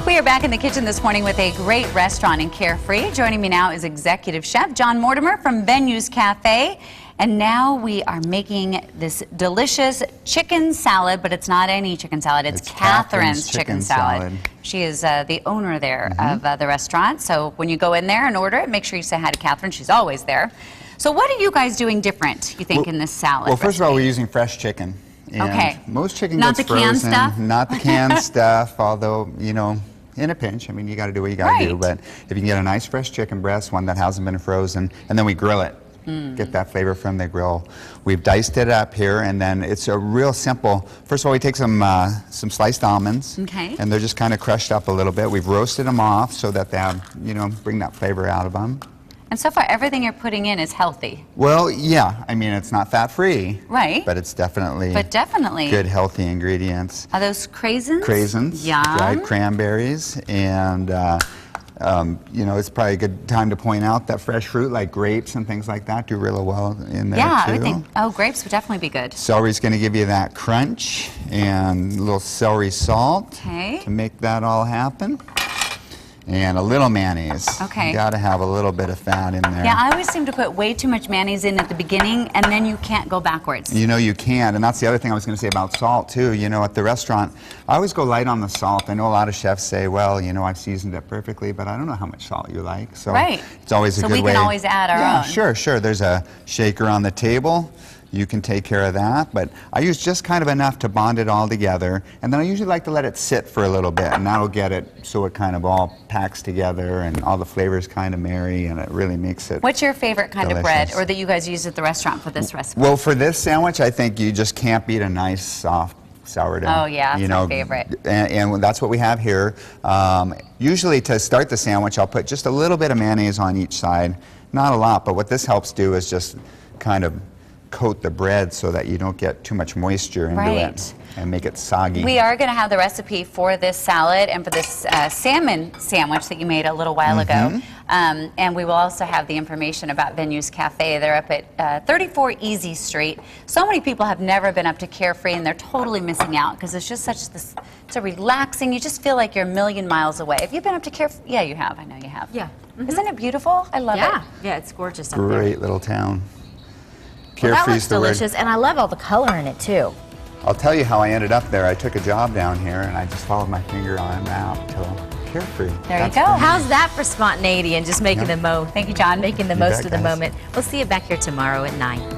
We are back in the kitchen this morning with a great restaurant in Carefree. Joining me now is Executive Chef Jon Mortimer from Venues Cafe. And now we are making this delicious chicken salad, but it's not any chicken salad. It's Catherine's chicken salad. She is the owner there of the restaurant. So when you go in there and order it, make sure you say hi to Catherine. She's always there. So what are you guys doing different, you think, in this salad? Well, first of all, we're using fresh chicken. And most chicken not gets the canned frozen. stuff? Not the canned stuff, although, you know, in a pinch, I mean, you got to do what you got to do. But if you can get a nice fresh chicken breast, one that hasn't been frozen, and then we grill it. Get that flavor from the grill. We've diced it up here, and then it's a real simple. First of all, we take some sliced almonds, and they're just kind of crushed up a little bit. We've roasted them off so that they have, you know, bring that flavor out of them. And so far, everything you're putting in is healthy. Well, yeah. I mean, it's not fat-free. Right. But it's definitely good, healthy ingredients. Are those craisins? Craisins, dried cranberries, and you know, it's probably a good time to point out that fresh fruit like grapes and things like that do really well in there too. I think, grapes would definitely be good. Celery's going to give you that crunch, and a little celery salt to make that all happen. And a little mayonnaise. You got to have a little bit of fat in there. Yeah, I always seem to put way too much mayonnaise in at the beginning, and then you can't go backwards. You know, you can't, and that's the other thing I was going to say about salt too. You know, at the restaurant, I always go light on the salt. I know a lot of chefs say, well, you know, I've seasoned it perfectly, but I don't know how much salt you like. So it's always a good way. So we can always add our own. Sure. There's a shaker on the table. You can take care of that, but I use just kind of enough to bond it all together, and then I usually like to let it sit for a little bit, and that'll get it so it kind of all packs together and all the flavors kind of marry, and it really makes it What's your favorite kind of bread, or that you guys use at the restaurant for this recipe? Well, for this sandwich, I think you just can't beat a nice, soft sourdough. Oh yeah, that's my favorite. And that's what we have here. Usually to start the sandwich, I'll put just a little bit of mayonnaise on each side. Not a lot, but what this helps do is just kind of coat the bread so that you don't get too much moisture into it and make it soggy. We are going to have the recipe for this salad and for this salmon sandwich that you made a little while ago. And we will also have the information about Venues Cafe. They're up at 34 Easy Street. So many people have never been up to Carefree, and they're totally missing out because it's just such this, it's a relaxing, you just feel like you're a million miles away. Have you been up to Carefree? Yeah, you have. I know you have. Yeah. Isn't it beautiful? I love it. Yeah, it's gorgeous up there. Great little town. Well, that looks delicious, and I love all the color in it too. I'll tell you how I ended up there. I took a job down here, and I just followed my finger on a map till Carefree. There you go. How's that for spontaneity and just making the Thank you, Jon. making the most of the moment? We'll see you back here tomorrow at 9.